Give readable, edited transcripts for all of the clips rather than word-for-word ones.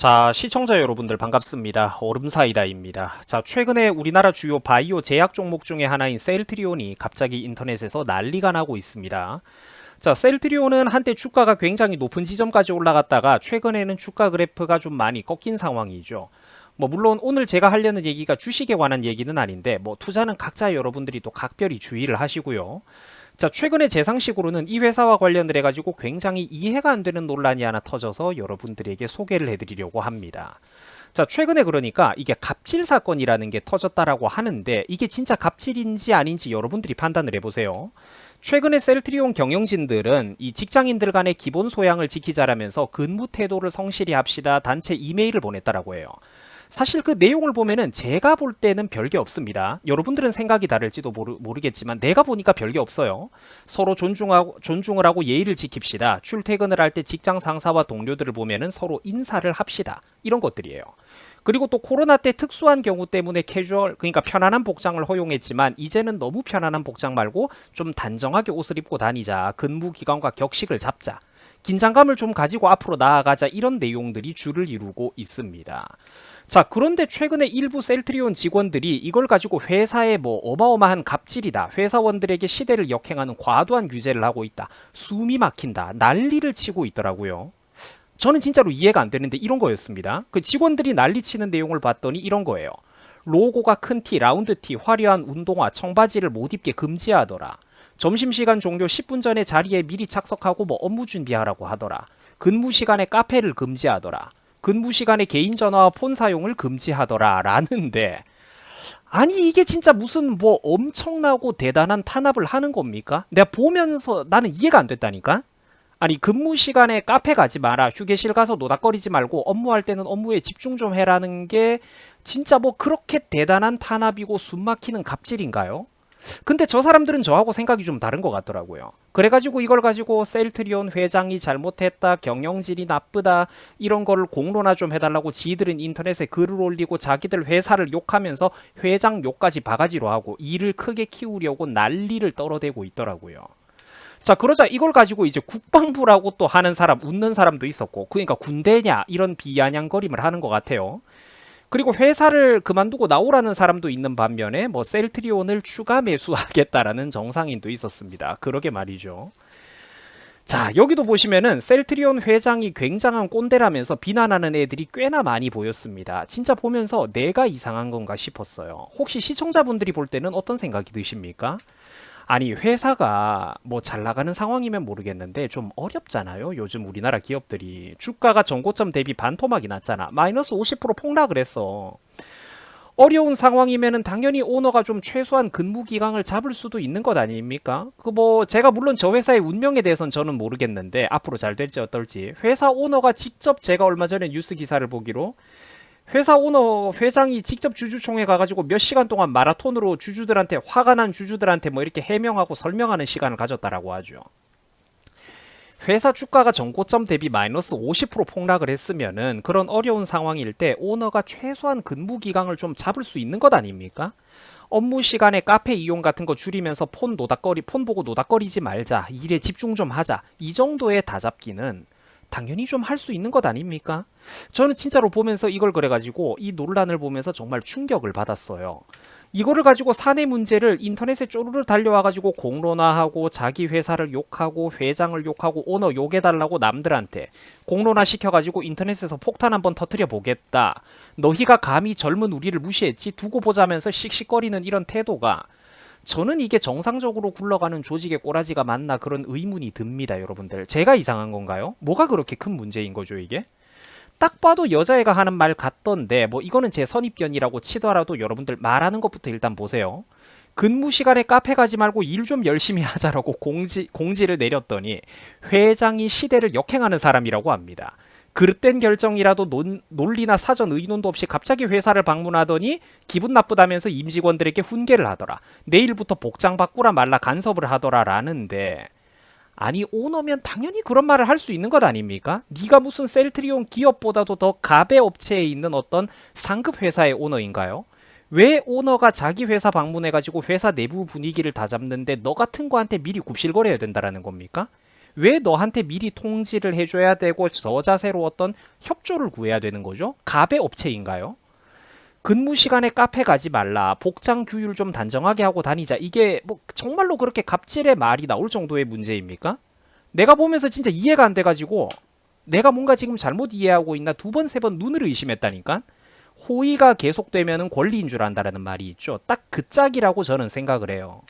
자, 시청자 여러분들 반갑습니다. 얼음사이다입니다. 자, 최근에 우리나라 주요 바이오 제약 종목 중에 하나인 셀트리온이 갑자기 인터넷에서 난리가 나고 있습니다. 자, 셀트리온은 한때 주가가 굉장히 높은 지점까지 올라갔다가 최근에는 주가 그래프가 좀 많이 꺾인 상황이죠. 물론 오늘 제가 하려는 얘기가 주식에 관한 얘기는 아닌데 투자는 각자 여러분들이 또 각별히 주의를 하시고요. 자, 최근에 제 상식으로는 이 회사와 관련을 해가지고 굉장히 이해가 안 되는 논란이 하나 터져서 여러분들에게 소개를 해드리려고 합니다. 자, 최근에 그러니까 이게 갑질 사건이라는 게 터졌다라고 하는데 이게 진짜 갑질인지 아닌지 여러분들이 판단을 해보세요. 최근에 셀트리온 경영진들은 이 직장인들 간의 기본 소양을 지키자라면서 근무 태도를 성실히 합시다 단체 이메일을 보냈다라고 해요. 사실 그 내용을 보면은 제가 볼 때는 별게 없습니다. 여러분들은 생각이 다를지도 모르겠지만 내가 보니까 별게 없어요. 서로 존중을 하고 예의를 지킵시다. 출퇴근을 할 때 직장 상사와 동료들을 보면은 서로 인사를 합시다. 이런 것들이에요. 그리고 또 코로나 때 특수한 경우 때문에 캐주얼, 그러니까 편안한 복장을 허용했지만 이제는 너무 편안한 복장 말고 좀 단정하게 옷을 입고 다니자. 근무 기간과 격식을 잡자. 긴장감을 좀 가지고 앞으로 나아가자. 이런 내용들이 주를 이루고 있습니다. 자, 그런데 최근에 일부 셀트리온 직원들이 이걸 가지고 회사에 어마어마한 갑질이다. 회사원들에게 시대를 역행하는 과도한 규제를 하고 있다. 숨이 막힌다. 난리를 치고 있더라고요. 저는 진짜로 이해가 안 되는데 이런 거였습니다. 그 직원들이 난리치는 내용을 봤더니 이런 거예요. 로고가 큰 티, 라운드 티, 화려한 운동화, 청바지를 못 입게 금지하더라. 점심시간 종료 10분 전에 자리에 미리 착석하고 업무 준비하라고 하더라. 근무 시간에 카페를 금지하더라. 근무 시간에 개인 전화와 폰 사용을 금지하더라 라는데, 아니 이게 진짜 무슨 엄청나고 대단한 탄압을 하는 겁니까? 내가 보면서 나는 이해가 안 됐다니까. 아니 근무 시간에 카페 가지 마라, 휴게실 가서 노닥거리지 말고 업무할 때는 업무에 집중 좀 해라는 게 진짜 그렇게 대단한 탄압이고 숨막히는 갑질인가요? 근데 저 사람들은 저하고 생각이 좀 다른 것 같더라고요. 그래가지고 이걸 가지고 셀트리온 회장이 잘못했다, 경영진이 나쁘다, 이런 거를 공론화 좀 해달라고 지들은 인터넷에 글을 올리고 자기들 회사를 욕하면서 회장 욕까지 바가지로 하고 일을 크게 키우려고 난리를 떨어대고 있더라고요. 자, 그러자 이걸 가지고 이제 국방부라고 또 하는 사람, 웃는 사람도 있었고, 그러니까 군대냐 이런 비아냥거림을 하는 것 같아요. 그리고 회사를 그만두고 나오라는 사람도 있는 반면에 셀트리온을 추가 매수하겠다라는 정상인도 있었습니다. 그러게 말이죠. 자, 여기도 보시면은 셀트리온 회장이 굉장한 꼰대라면서 비난하는 애들이 꽤나 많이 보였습니다. 진짜 보면서 내가 이상한 건가 싶었어요. 혹시 시청자분들이 볼 때는 어떤 생각이 드십니까? 아니 회사가 잘 나가는 상황이면 모르겠는데 좀 어렵잖아요. 요즘 우리나라 기업들이 주가가 전고점 대비 반토막이 났잖아. 마이너스 50% 폭락을 했어. 어려운 상황이면은 당연히 오너가 좀 최소한 근무 기간을 잡을 수도 있는 것 아닙니까? 제가 물론 저 회사의 운명에 대해서는 저는 모르겠는데 앞으로 잘 될지 어떨지, 회사 오너가 직접, 제가 얼마 전에 뉴스 기사를 보기로 회사 오너 회장이 직접 주주총회 가가지고 몇 시간 동안 마라톤으로 주주들한테, 화가 난 주주들한테 이렇게 해명하고 설명하는 시간을 가졌다라고 하죠. 회사 주가가 전고점 대비 마이너스 50% 폭락을 했으면은 그런 어려운 상황일 때 오너가 최소한 근무 기간을 좀 잡을 수 있는 것 아닙니까? 업무 시간에 카페 이용 같은 거 줄이면서 폰 보고 노닥거리지 말자, 일에 집중 좀 하자, 이 정도의 다잡기는 당연히 좀 할 수 있는 것 아닙니까? 저는 진짜로 보면서 이걸 그래가지고 이 논란을 보면서 정말 충격을 받았어요. 이거를 가지고 사내 문제를 인터넷에 쪼르르 달려와가지고 공론화하고 자기 회사를 욕하고 회장을 욕하고 오너 욕해달라고 남들한테 공론화 시켜가지고 인터넷에서 폭탄 한번 터뜨려 보겠다. 너희가 감히 젊은 우리를 무시했지? 두고 보자면서 씩씩거리는 이런 태도가, 저는 이게 정상적으로 굴러가는 조직의 꼬라지가 맞나 그런 의문이 듭니다. 여러분들, 제가 이상한 건가요? 뭐가 그렇게 큰 문제인 거죠 이게? 딱 봐도 여자애가 하는 말 같던데 이거는 제 선입견이라고 치더라도 여러분들 말하는 것부터 일단 보세요. 근무 시간에 카페 가지 말고 일 좀 열심히 하자라고 공지를 내렸더니 회장이 시대를 역행하는 사람이라고 합니다. 그릇된 결정이라도 논리나 사전 의논도 없이 갑자기 회사를 방문하더니 기분 나쁘다면서 임직원들에게 훈계를 하더라. 내일부터 복장 바꾸라 말라 간섭을 하더라 라는데, 아니 오너면 당연히 그런 말을 할 수 있는 것 아닙니까? 네가 무슨 셀트리온 기업보다도 더 갑의 업체에 있는 어떤 상급 회사의 오너인가요? 왜 오너가 자기 회사 방문해가지고 회사 내부 분위기를 다 잡는데 너 같은 거한테 미리 굽실거려야 된다라는 겁니까? 왜 너한테 미리 통지를 해줘야 되고 저자세로 어떤 협조를 구해야 되는 거죠? 갑의 업체인가요? 근무 시간에 카페 가지 말라. 복장 규율 좀 단정하게 하고 다니자. 이게 뭐 정말로 그렇게 갑질의 말이 나올 정도의 문제입니까? 내가 보면서 진짜 이해가 안 돼가지고 내가 뭔가 지금 잘못 이해하고 있나 두 번, 세 번 눈을 의심했다니까? 호의가 계속되면은 권리인 줄 안다라는 말이 있죠. 딱 그 짝이라고 저는 생각을 해요.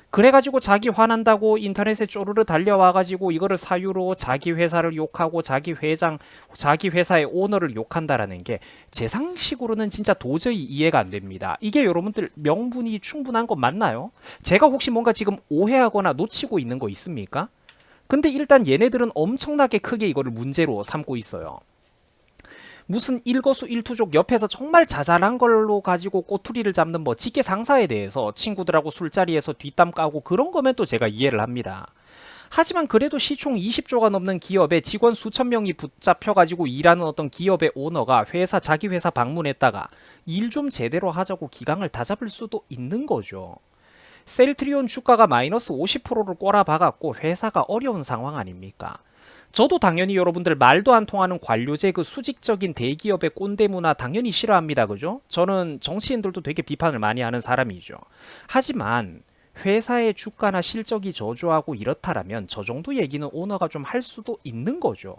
그래가지고 자기 화난다고 인터넷에 쪼르르 달려와가지고 이거를 사유로 자기 회사를 욕하고 자기 회장, 자기 회사의 오너를 욕한다라는 게 제 상식으로는 진짜 도저히 이해가 안 됩니다. 이게 여러분들 명분이 충분한 거 맞나요? 제가 혹시 뭔가 지금 오해하거나 놓치고 있는 거 있습니까? 근데 일단 얘네들은 엄청나게 크게 이거를 문제로 삼고 있어요. 무슨 일거수일투족 옆에서 정말 자잘한 걸로 가지고 꼬투리를 잡는 뭐 직계 상사에 대해서 친구들하고 술자리에서 뒷담 까고 그런 거면 또 제가 이해를 합니다. 하지만 그래도 시총 20조가 넘는 기업에 직원 수천 명이 붙잡혀가지고 일하는 어떤 기업의 오너가 자기 회사 방문했다가 일 좀 제대로 하자고 기강을 다 잡을 수도 있는 거죠. 셀트리온 주가가 마이너스 50%를 꼬라박았고 회사가 어려운 상황 아닙니까? 저도 당연히 여러분들 말도 안 통하는 관료제 그 수직적인 대기업의 꼰대 문화 당연히 싫어합니다. 그죠? 저는 정치인들도 되게 비판을 많이 하는 사람이죠. 하지만 회사의 주가나 실적이 저조하고 이렇다라면 저 정도 얘기는 오너가 좀 할 수도 있는 거죠.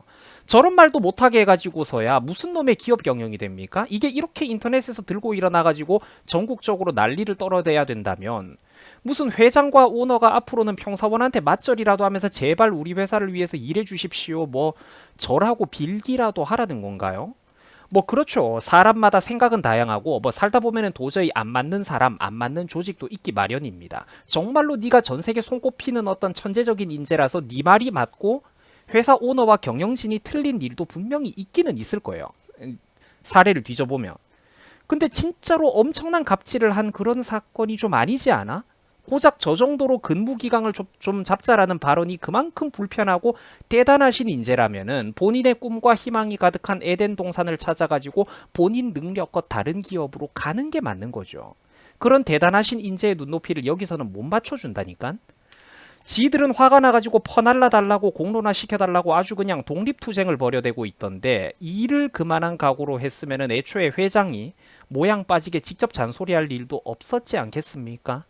저런 말도 못하게 해가지고서야 무슨 놈의 기업 경영이 됩니까? 이게 이렇게 인터넷에서 들고 일어나가지고 전국적으로 난리를 떨어대야 된다면 무슨 회장과 오너가 앞으로는 평사원한테 맞절이라도 하면서 제발 우리 회사를 위해서 일해 주십시오. 뭐 절하고 빌기라도 하라는 건가요? 뭐 그렇죠. 사람마다 생각은 다양하고 뭐 살다 보면은 도저히 안 맞는 사람, 안 맞는 조직도 있기 마련입니다. 정말로 네가 전 세계 손꼽히는 어떤 천재적인 인재라서 네 말이 맞고 회사 오너와 경영진이 틀린 일도 분명히 있기는 있을 거예요. 사례를 뒤져보면. 근데 진짜로 엄청난 갑질을 한 그런 사건이 좀 아니지 않아? 고작 저 정도로 근무기강을 좀 잡자라는 발언이 그만큼 불편하고 대단하신 인재라면은 본인의 꿈과 희망이 가득한 에덴 동산을 찾아가지고 본인 능력과 다른 기업으로 가는 게 맞는 거죠. 그런 대단하신 인재의 눈높이를 여기서는 못 맞춰준다니까? 지들은 화가 나가지고 퍼날라 달라고 공론화 시켜달라고 아주 그냥 독립투쟁을 벌여대고 있던데 일을 그만한 각오로 했으면은 애초에 회장이 모양 빠지게 직접 잔소리할 일도 없었지 않겠습니까?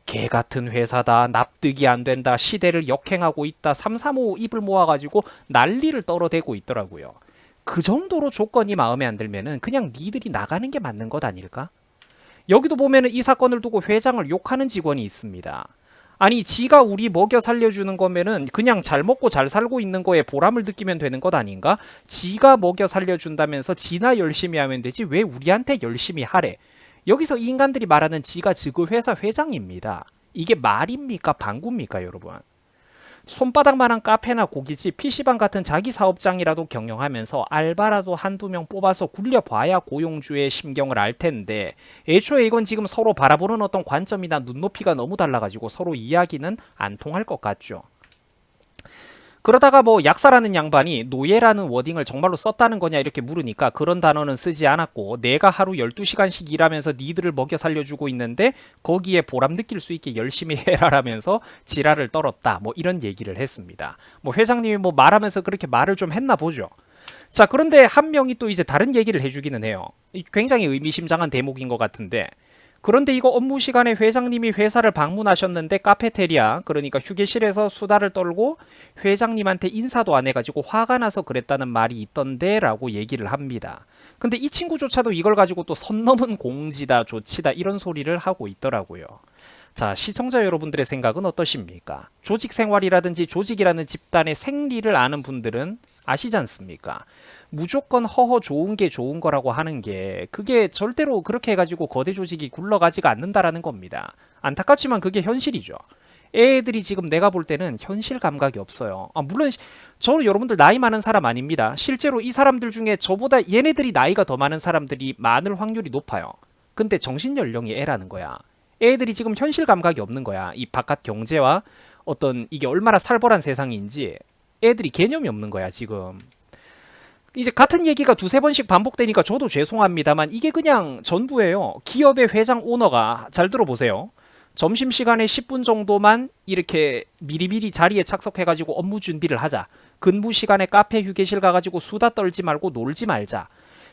개 같은 회사다, 납득이 안 된다, 시대를 역행하고 있다, 335 입을 모아가지고 난리를 떨어대고 있더라고요. 그 정도로 조건이 마음에 안 들면은 그냥 니들이 나가는 게 맞는 것 아닐까? 여기도 보면은 이 사건을 두고 회장을 욕하는 직원이 있습니다. 아니 지가 우리 먹여 살려주는 거면은 그냥 잘 먹고 잘 살고 있는 거에 보람을 느끼면 되는 것 아닌가? 지가 먹여 살려준다면서 지나 열심히 하면 되지 왜 우리한테 열심히 하래? 여기서 이 인간들이 말하는 지가 그 회사 회장입니다. 이게 말입니까? 방구입니까? 여러분. 손바닥만한 카페나 고깃집, PC방 같은 자기 사업장이라도 경영하면서 알바라도 한두 명 뽑아서 굴려봐야 고용주의 심경을 알 텐데 애초에 이건 지금 서로 바라보는 어떤 관점이나 눈높이가 너무 달라가지고 서로 이야기는 안 통할 것 같죠. 그러다가 뭐 약사라는 양반이 노예라는 워딩을 정말로 썼다는 거냐 이렇게 물으니까 그런 단어는 쓰지 않았고 내가 하루 12시간씩 일하면서 니들을 먹여 살려주고 있는데 거기에 보람 느낄 수 있게 열심히 해라라면서 지랄을 떨었다 뭐 이런 얘기를 했습니다. 뭐 회장님이 뭐 말하면서 그렇게 말을 좀 했나 보죠. 자 그런데 한 명이 또 이제 다른 얘기를 해주기는 해요. 굉장히 의미심장한 대목인 것 같은데 그런데 이거 업무 시간에 회장님이 회사를 방문하셨는데 카페테리아 그러니까 휴게실에서 수다를 떨고 회장님한테 인사도 안 해가지고 화가 나서 그랬다는 말이 있던데 라고 얘기를 합니다. 근데 이 친구조차도 이걸 가지고 또 선 넘은 공지다 조치다 이런 소리를 하고 있더라고요. 자 시청자 여러분들의 생각은 어떠십니까? 조직 생활이라든지 조직이라는 집단의 생리를 아는 분들은 아시지 않습니까? 무조건 허허 좋은 게 좋은 거라고 하는 게 그게 절대로 그렇게 해가지고 거대 조직이 굴러가지가 않는다라는 겁니다. 안타깝지만 그게 현실이죠. 애들이 지금 내가 볼 때는 현실 감각이 없어요. 물론 저는 여러분들 나이 많은 사람 아닙니다. 실제로 이 사람들 중에 저보다 얘네들이 나이가 더 많은 사람들이 많을 확률이 높아요. 근데 정신 연령이 애라는 거야. 애들이 지금 현실 감각이 없는 거야. 이 바깥 경제와 어떤 이게 얼마나 살벌한 세상인지 애들이 개념이 없는 거야 지금. 이제 같은 얘기가 두세 번씩 반복되니까 저도 죄송합니다만 이게 그냥 전부예요. 기업의 회장 오너가 잘 들어보세요. 점심시간에 10분 정도만 이렇게 미리미리 자리에 착석해가지고 업무 준비를 하자. 근무 시간에 카페 휴게실 가가지고 수다 떨지 말고 놀지 말자.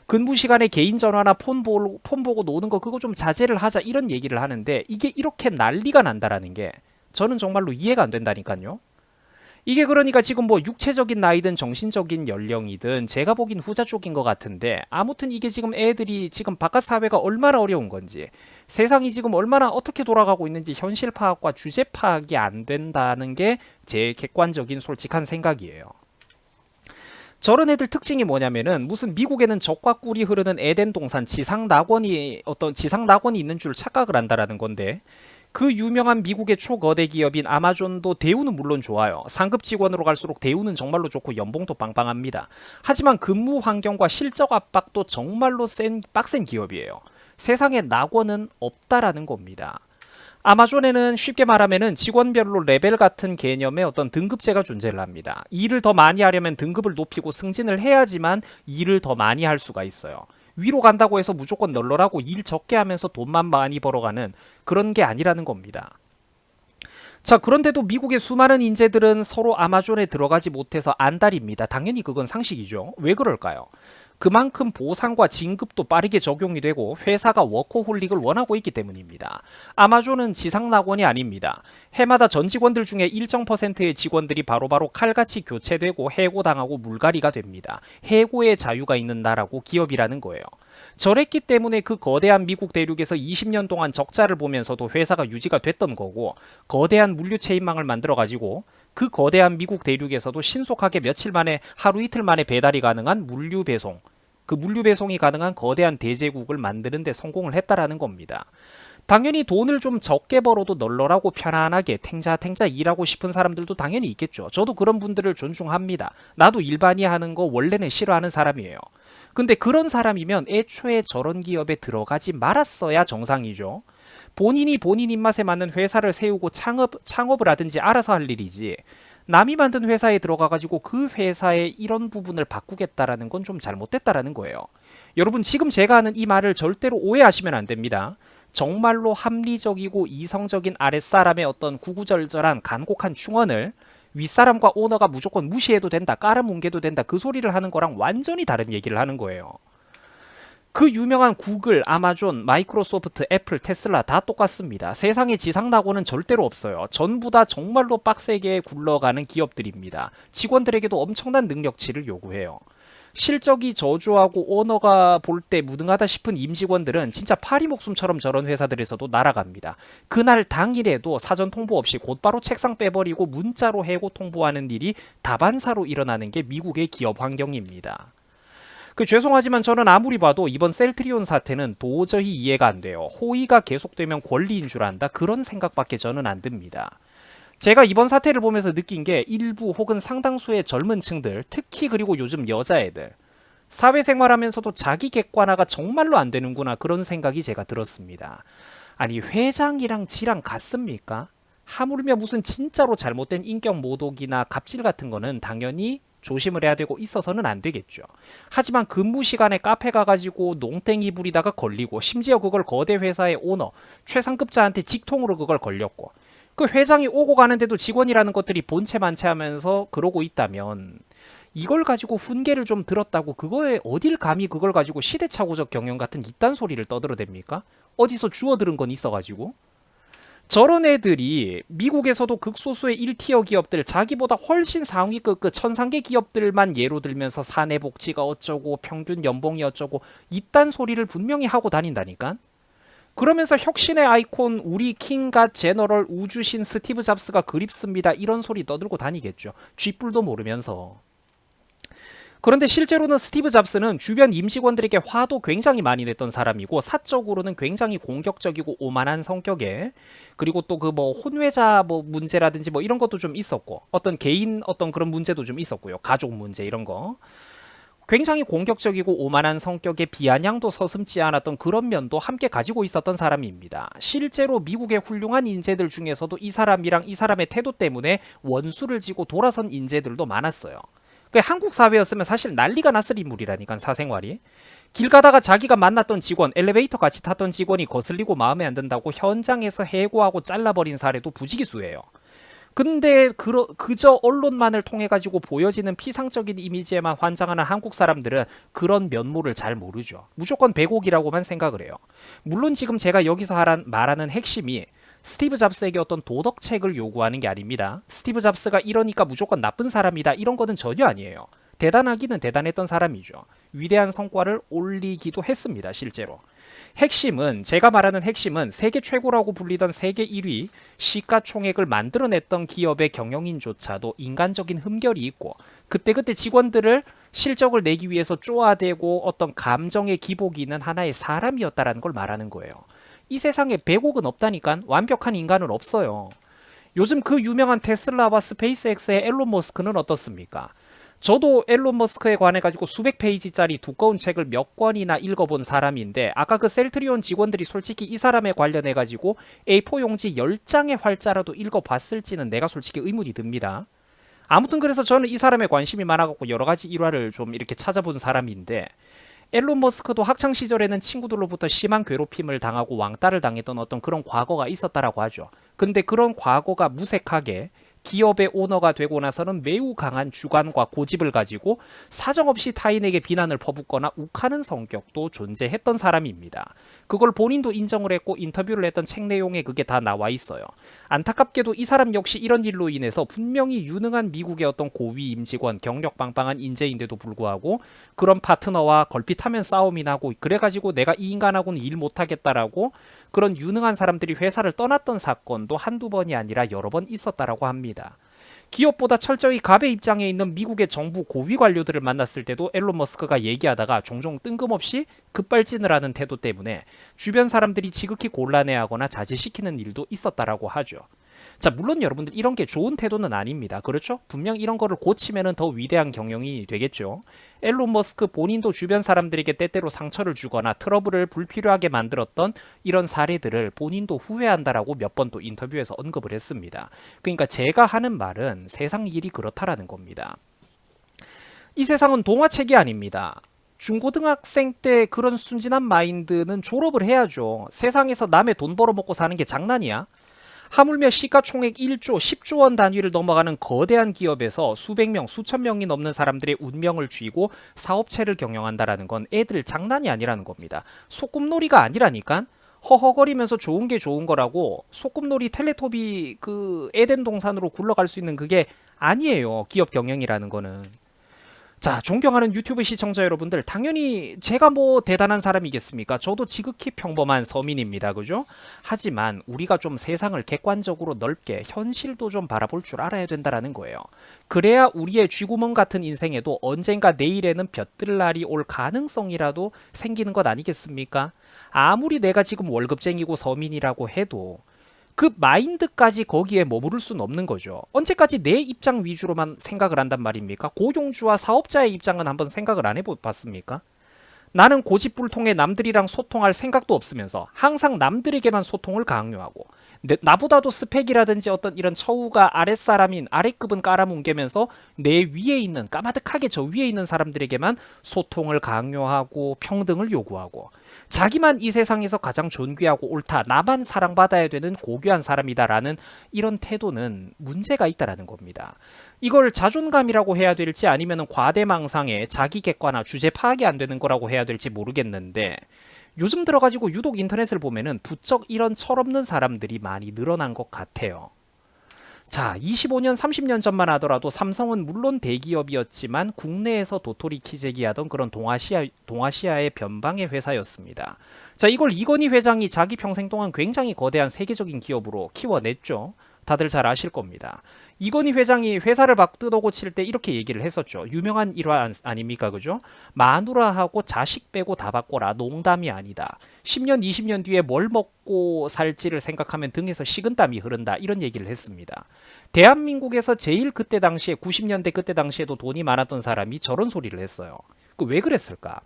근무 시간에 개인 전화나 폰 보고 노는 거 그거 좀 자제를 하자. 이런 얘기를 하는데 이게 이렇게 난리가 난다라는 게 저는 정말로 이해가 안 된다니까요. 이게 그러니까 지금 뭐 육체적인 나이든 정신적인 연령이든 제가 보긴 후자 쪽인 것 같은데 아무튼 이게 지금 애들이 지금 바깥 사회가 얼마나 어려운 건지 세상이 지금 얼마나 어떻게 돌아가고 있는지 현실 파악과 주제 파악이 안 된다는 게 제 객관적인 솔직한 생각이에요. 저런 애들 특징이 뭐냐면은 무슨 미국에는 적과 꿀이 흐르는 에덴 동산 지상 낙원이 있는 줄 착각을 한다라는 건데 그 유명한 미국의 초거대 기업인 아마존도 대우는 물론 좋아요. 상급 직원으로 갈수록 대우는 정말로 좋고 연봉도 빵빵합니다. 하지만 근무 환경과 실적 압박도 정말로 빡센 기업이에요. 세상에 낙원은 없다라는 겁니다. 아마존에는 쉽게 말하면은 직원별로 레벨 같은 개념의 어떤 등급제가 존재를 합니다. 일을 더 많이 하려면 등급을 높이고 승진을 해야지만 일을 더 많이 할 수가 있어요. 위로 간다고 해서 무조건 널널하고 일 적게 하면서 돈만 많이 벌어가는 그런 게 아니라는 겁니다. 자, 그런데도 미국의 수많은 인재들은 서로 아마존에 들어가지 못해서 안달입니다. 당연히 그건 상식이죠. 왜 그럴까요? 그만큼 보상과 진급도 빠르게 적용이 되고 회사가 워커홀릭을 원하고 있기 때문입니다. 아마존은 지상 낙원이 아닙니다. 해마다 전 직원들 중에 일정 퍼센트의 직원들이 바로바로 칼같이 교체되고 해고당하고 물갈이가 됩니다. 해고의 자유가 있는 나라고 기업이라는 거예요. 저랬기 때문에 그 거대한 미국 대륙에서 20년 동안 적자를 보면서도 회사가 유지가 됐던 거고 거대한 물류 체인망을 만들어가지고 그 거대한 미국 대륙에서도 신속하게 며칠 만에 하루 이틀 만에 배달이 가능한 물류 배송 그 물류 배송이 가능한 거대한 대제국을 만드는 데 성공을 했다라는 겁니다. 당연히 돈을 좀 적게 벌어도 널널하고 편안하게 탱자탱자 일하고 싶은 사람들도 당연히 있겠죠. 저도 그런 분들을 존중합니다. 나도 일반이 하는 거 원래는 싫어하는 사람이에요. 근데 그런 사람이면 애초에 저런 기업에 들어가지 말았어야 정상이죠. 본인이 본인 입맛에 맞는 회사를 세우고 창업을 하든지 알아서 할 일이지 남이 만든 회사에 들어가가지고 그 회사의 이런 부분을 바꾸겠다라는 건 좀 잘못됐다라는 거예요. 여러분 지금 제가 하는 이 말을 절대로 오해하시면 안 됩니다. 정말로 합리적이고 이성적인 아랫사람의 어떤 구구절절한 간곡한 충언을 윗사람과 오너가 무조건 무시해도 된다, 깔아뭉개도 된다 그 소리를 하는 거랑 완전히 다른 얘기를 하는 거예요. 그 유명한 구글, 아마존, 마이크로소프트, 애플, 테슬라 다 똑같습니다. 세상에 지상 낙원은 절대로 없어요. 전부 다 정말로 빡세게 굴러가는 기업들입니다. 직원들에게도 엄청난 능력치를 요구해요. 실적이 저조하고 오너가 볼 때 무능하다 싶은 임직원들은 진짜 파리 목숨처럼 저런 회사들에서도 날아갑니다. 그날 당일에도 사전 통보 없이 곧바로 책상 빼버리고 문자로 해고 통보하는 일이 다반사로 일어나는 게 미국의 기업 환경입니다. 죄송하지만 저는 아무리 봐도 이번 셀트리온 사태는 도저히 이해가 안 돼요. 호의가 계속되면 권리인 줄 안다. 그런 생각밖에 저는 안 듭니다. 제가 이번 사태를 보면서 느낀 게 일부 혹은 상당수의 젊은 층들, 특히 그리고 요즘 여자애들, 사회생활하면서도 자기 객관화가 정말로 안 되는구나 그런 생각이 제가 들었습니다. 아니 회장이랑 지랑 같습니까? 하물며 무슨 진짜로 잘못된 인격 모독이나 갑질 같은 거는 당연히 조심을 해야 되고 있어서는 안 되겠죠. 하지만 근무 시간에 카페 가가지고 농땡이 부리다가 걸리고 심지어 그걸 거대 회사의 오너, 최상급자한테 직통으로 그걸 걸렸고 그 회장이 오고 가는데도 직원이라는 것들이 본체 만체하면서 그러고 있다면 이걸 가지고 훈계를 좀 들었다고 그거에 어딜 감히 그걸 가지고 시대착오적 경영 같은 이딴 소리를 떠들어댑니까? 어디서 주워들은 건 있어가지고? 저런 애들이 미국에서도 극소수의 1티어 기업들 자기보다 훨씬 상위급 그 천상계 기업들만 예로 들면서 사내복지가 어쩌고 평균 연봉이 어쩌고 이딴 소리를 분명히 하고 다닌다니까. 그러면서 혁신의 아이콘 우리 킹갓 제너럴 우주신 스티브 잡스가 그립습니다 이런 소리 떠들고 다니겠죠. 쥐뿔도 모르면서. 그런데 실제로는 스티브 잡스는 주변 임직원들에게 화도 굉장히 많이 냈던 사람이고 사적으로는 굉장히 공격적이고 오만한 성격에 그리고 또 그 뭐 혼외자 뭐 문제라든지 뭐 이런 것도 좀 있었고 어떤 개인 어떤 그런 문제도 좀 있었고요. 가족 문제 이런 거. 굉장히 공격적이고 오만한 성격에 비아냥도 서슴지 않았던 그런 면도 함께 가지고 있었던 사람입니다. 실제로 미국의 훌륭한 인재들 중에서도 이 사람이랑 이 사람의 태도 때문에 원수를 지고 돌아선 인재들도 많았어요. 한국 사회였으면 사실 난리가 났을 인물이라니까 사생활이. 길 가다가 자기가 만났던 직원, 엘리베이터 같이 탔던 직원이 거슬리고 마음에 안 든다고 현장에서 해고하고 잘라버린 사례도 부지기수예요. 근데 그저 언론만을 통해 가지고 보여지는 피상적인 이미지에만 환장하는 한국 사람들은 그런 면모를 잘 모르죠. 무조건 배곡이라고만 생각을 해요. 물론 지금 제가 여기서 말하는 핵심이 스티브 잡스에게 어떤 도덕책을 요구하는 게 아닙니다. 스티브 잡스가 이러니까 무조건 나쁜 사람이다, 이런 거는 전혀 아니에요. 대단하기는 대단했던 사람이죠. 위대한 성과를 올리기도 했습니다, 실제로. 핵심은, 제가 말하는 핵심은 세계 최고라고 불리던 세계 1위 시가총액을 만들어냈던 기업의 경영인조차도 인간적인 흠결이 있고, 그때그때 직원들을 실적을 내기 위해서 쪼아대고 어떤 감정의 기복이 있는 하나의 사람이었다라는 걸 말하는 거예요. 이 세상에 배곡은 없다니까. 완벽한 인간은 없어요. 요즘 그 유명한 테슬라와 스페이스X의 앨런 머스크는 어떻습니까? 저도 앨런 머스크에 관해 가지고 수백 페이지짜리 두꺼운 책을 몇 권이나 읽어본 사람인데, 아까 그 셀트리온 직원들이 솔직히 이 사람에 관련해 가지고 A4 용지 10장의 활자라도 읽어봤을지는 내가 솔직히 의문이 듭니다. 아무튼 그래서 저는 이 사람에 관심이 많아갖고 여러 가지 일화를 좀 이렇게 찾아본 사람인데, 앨런 머스크도 학창 시절에는 친구들로부터 심한 괴롭힘을 당하고 왕따를 당했던 어떤 그런 과거가 있었다라고 하죠. 근데 그런 과거가 무색하게 기업의 오너가 되고 나서는 매우 강한 주관과 고집을 가지고 사정없이 타인에게 비난을 퍼붓거나 욱하는 성격도 존재했던 사람입니다. 그걸 본인도 인정을 했고 인터뷰를 했던 책 내용에 그게 다 나와 있어요. 안타깝게도 이 사람 역시 이런 일로 인해서 분명히 유능한 미국의 어떤 고위 임직원, 경력 빵빵한 인재인데도 불구하고 그런 파트너와 걸핏하면 싸움이 나고, 그래가지고 내가 이 인간하고는 일 못하겠다라고 그런 유능한 사람들이 회사를 떠났던 사건도 한두 번이 아니라 여러 번 있었다라고 합니다. 기업보다 철저히 갑의 입장에 있는 미국의 정부 고위 관료들을 만났을 때도 앨런 머스크가 얘기하다가 종종 뜬금없이 급발진을 하는 태도 때문에 주변 사람들이 지극히 곤란해하거나 자제시키는 일도 있었다라고 하죠. 자, 물론 여러분들 이런 게 좋은 태도는 아닙니다. 그렇죠? 분명 이런 거를 고치면은 더 위대한 경영이 되겠죠. 앨런 머스크 본인도 주변 사람들에게 때때로 상처를 주거나 트러블을 불필요하게 만들었던 이런 사례들을 본인도 후회한다라고 몇 번 또 인터뷰에서 언급을 했습니다. 그러니까 제가 하는 말은 세상 일이 그렇다라는 겁니다. 이 세상은 동화책이 아닙니다. 중고등학생 때 그런 순진한 마인드는 졸업을 해야죠. 세상에서 남의 돈 벌어먹고 사는 게 장난이야? 하물며 시가총액 1조, 10조 원 단위를 넘어가는 거대한 기업에서 수백 명, 수천 명이 넘는 사람들의 운명을 쥐고 사업체를 경영한다라는 건 애들 장난이 아니라는 겁니다. 소꿉놀이가 아니라니까. 허허거리면서 좋은 게 좋은 거라고 소꿉놀이 텔레토비 그 에덴 동산으로 굴러갈 수 있는 그게 아니에요. 기업 경영이라는 거는. 자, 존경하는 유튜브 시청자 여러분들, 당연히 제가 뭐 대단한 사람이겠습니까? 저도 지극히 평범한 서민입니다. 그죠? 하지만 우리가 좀 세상을 객관적으로 넓게 현실도 좀 바라볼 줄 알아야 된다라는 거예요. 그래야 우리의 쥐구멍 같은 인생에도 언젠가 내일에는 볕들 날이 올 가능성이라도 생기는 것 아니겠습니까? 아무리 내가 지금 월급쟁이고 서민이라고 해도 그 마인드까지 거기에 머무를 수는 없는 거죠. 언제까지 내 입장 위주로만 생각을 한단 말입니까? 고용주와 사업자의 입장은 한번 생각을 안 해봤습니까? 나는 고집불통에 남들이랑 소통할 생각도 없으면서 항상 남들에게만 소통을 강요하고, 나보다도 스펙이라든지 어떤 이런 처우가 아랫사람인 아랫급은 깔아뭉개면서 내 위에 있는, 까마득하게 저 위에 있는 사람들에게만 소통을 강요하고 평등을 요구하고, 자기만 이 세상에서 가장 존귀하고 옳다, 나만 사랑받아야 되는 고귀한 사람이다라는 이런 태도는 문제가 있다라는 겁니다. 이걸 자존감이라고 해야 될지 아니면 과대망상에 자기 객관화, 주제 파악이 안 되는 거라고 해야 될지 모르겠는데, 요즘 들어가지고 유독 인터넷을 보면은 부쩍 이런 철없는 사람들이 많이 늘어난 것 같아요. 자, 25년, 30년 전만 하더라도 삼성은 물론 대기업이었지만 국내에서 도토리 키재기하던 그런 동아시아의 변방의 회사였습니다. 자, 이걸 이건희 회장이 자기 평생 동안 굉장히 거대한 세계적인 기업으로 키워냈죠. 다들 잘 아실 겁니다. 이건희 회장이 회사를 막 뜯어고칠 때 이렇게 얘기를 했었죠. 유명한 일화 아닙니까? 그죠? 마누라하고 자식 빼고 다 바꿔라. 농담이 아니다. 10년, 20년 뒤에 뭘 먹고 살지를 생각하면 등에서 식은땀이 흐른다. 이런 얘기를 했습니다. 대한민국에서 제일 그때 당시에 90년대 그때 당시에도 돈이 많았던 사람이 저런 소리를 했어요. 그 왜 그랬을까?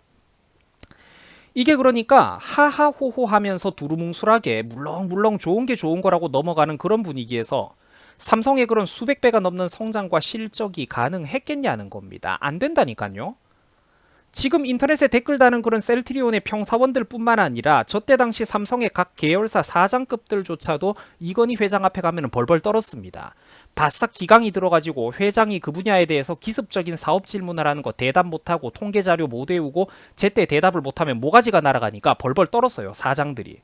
이게 그러니까 하하호호 하면서 두루뭉술하게 물렁물렁 좋은 게 좋은 거라고 넘어가는 그런 분위기에서 삼성의 그런 수백 배가 넘는 성장과 실적이 가능했겠냐는 겁니다. 안 된다니까요. 지금 인터넷에 댓글 다는 그런 셀트리온의 평사원들 뿐만 아니라 저때 당시 삼성의 각 계열사 사장급들조차도 이건희 회장 앞에 가면 벌벌 떨었습니다. 바싹 기강이 들어가지고 회장이 그 분야에 대해서 기습적인 사업 질문을 하는 거 대답 못하고 통계자료 못 외우고 제때 대답을 못하면 모가지가 날아가니까 벌벌 떨었어요, 사장들이.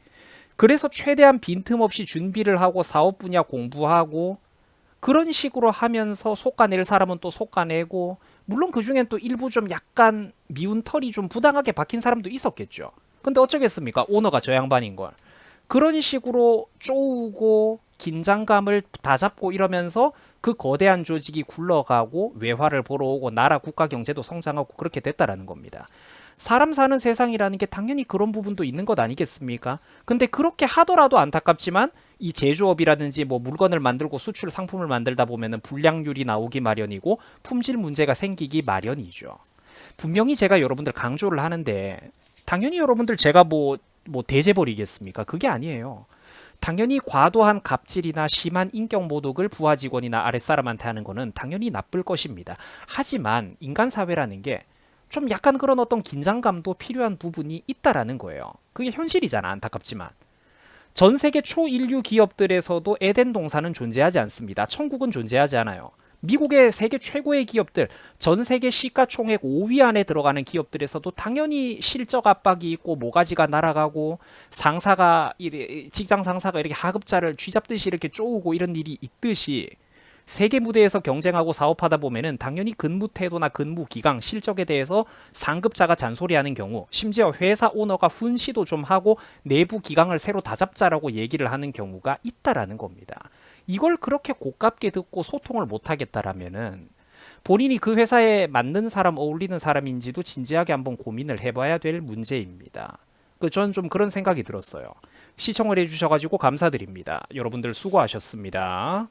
그래서 최대한 빈틈없이 준비를 하고 사업 분야 공부하고 그런 식으로 하면서 속아낼 사람은 또 속아내고, 물론 그 중엔 또 일부 좀 약간 미운 털이 좀 부당하게 박힌 사람도 있었겠죠. 근데 어쩌겠습니까? 오너가 저 양반인 걸. 그런 식으로 쪼우고 긴장감을 다 잡고 이러면서 그 거대한 조직이 굴러가고 외화를 보러 오고 나라 국가 경제도 성장하고 그렇게 됐다라는 겁니다. 사람 사는 세상이라는 게 당연히 그런 부분도 있는 것 아니겠습니까? 근데 그렇게 하더라도 안타깝지만 이 제조업이라든지 뭐 물건을 만들고 수출 상품을 만들다 보면은 불량률이 나오기 마련이고 품질 문제가 생기기 마련이죠. 분명히 제가 여러분들 강조를 하는데 당연히 여러분들 제가 뭐 대재벌이겠습니까? 그게 아니에요. 당연히 과도한 갑질이나 심한 인격 모독을 부하 직원이나 아랫사람한테 하는 거는 당연히 나쁠 것입니다. 하지만 인간 사회라는 게 좀 약간 그런 어떤 긴장감도 필요한 부분이 있다라는 거예요. 그게 현실이잖아, 안타깝지만. 전 세계 초인류 기업들에서도 에덴 동산은 존재하지 않습니다. 천국은 존재하지 않아요. 미국의 세계 최고의 기업들, 전 세계 시가총액 5위 안에 들어가는 기업들에서도 당연히 실적 압박이 있고 모가지가 날아가고 직장 상사가 이렇게 하급자를 쥐잡듯이 이렇게 쪼우고 이런 일이 있듯이 세계 무대에서 경쟁하고 사업하다 보면은 당연히 근무 태도나 근무 기강, 실적에 대해서 상급자가 잔소리하는 경우, 심지어 회사 오너가 훈시도 좀 하고 내부 기강을 새로 다잡자라고 얘기를 하는 경우가 있다라는 겁니다. 이걸 그렇게 고깝게 듣고 소통을 못 하겠다라면은 본인이 그 회사에 맞는 사람, 어울리는 사람인지도 진지하게 한번 고민을 해봐야 될 문제입니다. 저는 좀 그런 생각이 들었어요. 시청을 해주셔가지고 감사드립니다. 여러분들 수고하셨습니다.